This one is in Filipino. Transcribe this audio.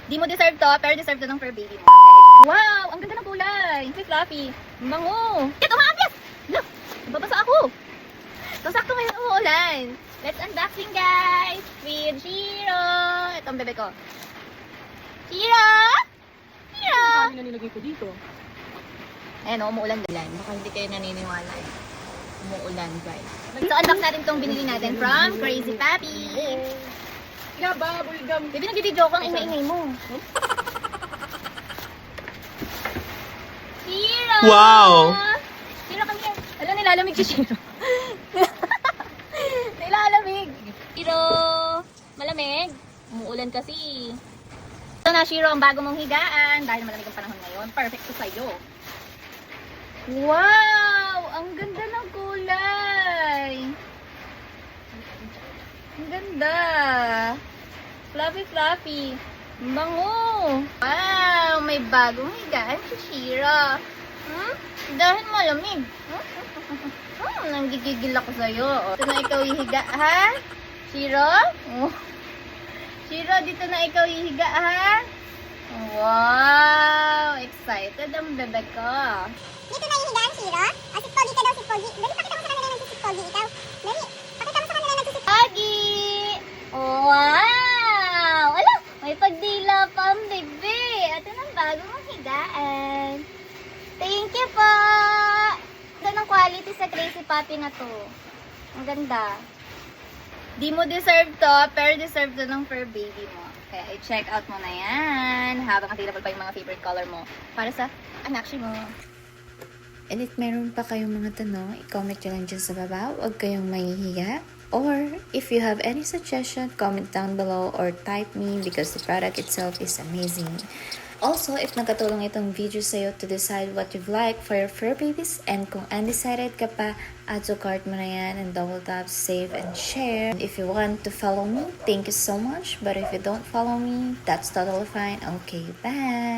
Di mo deserve to, pero deserve to ng fur baby mo. Okay. Wow! Ang ganda ng kulay. It's fluffy. Ang bango. Ito, umaagos! Look! Babasa ako. So, sakto ngayon umuulan. Let's unboxing, guys! With Shiro! Ito ang bebe ko. Shiro! Shiro! Ano kami na nilagay ko dito? Ayan o, umuulan dalan. Baka hindi kayo naniniwala eh. Umuulan, guys. So, unbox natin itong binili natin from Crazy Papi. Kaya bubble gum. Baby, nag-video ko ang ingay-ingay mo. Shiro! Wow! Shiro, come here. Alam, nilalamig si Shiro. Nilalamig. Shiro! Malamig. Umuulan kasi. Ito na, Shiro, ang bago mong higaan. Dahil malamig ang panahon ngayon. Perfect to sa'yo. Wow! Ang ganda ng kulay. Ang ganda. Fluffy, fluffy. Ang bango. Wow! May bagong higaan si Shira. Dahil malamig. Nanggigigil ako sa'yo. Dito na ikaw ihiga, ha? Shira? Shira, dito na ikaw ihiga, ha? Wow! Excited ang bebe ko. Dito na hihigaan, Shiro. O, si Pogi ka daw, si Pogi. Dali, pakita mo sa kanila na si Pogi ikaw. Dali, pakita mo sa kanila na si Pogi! Wow! Ala, may pagdila pa ang bebe. Ito na ang bago mong higaan. Thank you po! Ito ng quality sa Crazy Papi na to. Ang ganda. Di mo deserve to, pero deserve to ng fur baby mo. Kaya i-check out mo na yan. Habang available pa yung mga favorite color mo. Para sa anak mo. And if meron pa kayong mga tanong, i-comment nyo lang dyan sa baba. Huwag kayong mahihiya. Or if you have any suggestion, comment down below or type me because the product itself is amazing. Also, if nakatulong itong video sa'yo to decide what you'd like for your fur babies and kung undecided ka pa, add to cart mo na yan and double tap, save, and share. And if you want to follow me, thank you so much. But if you don't follow me, that's totally fine. Okay, bye!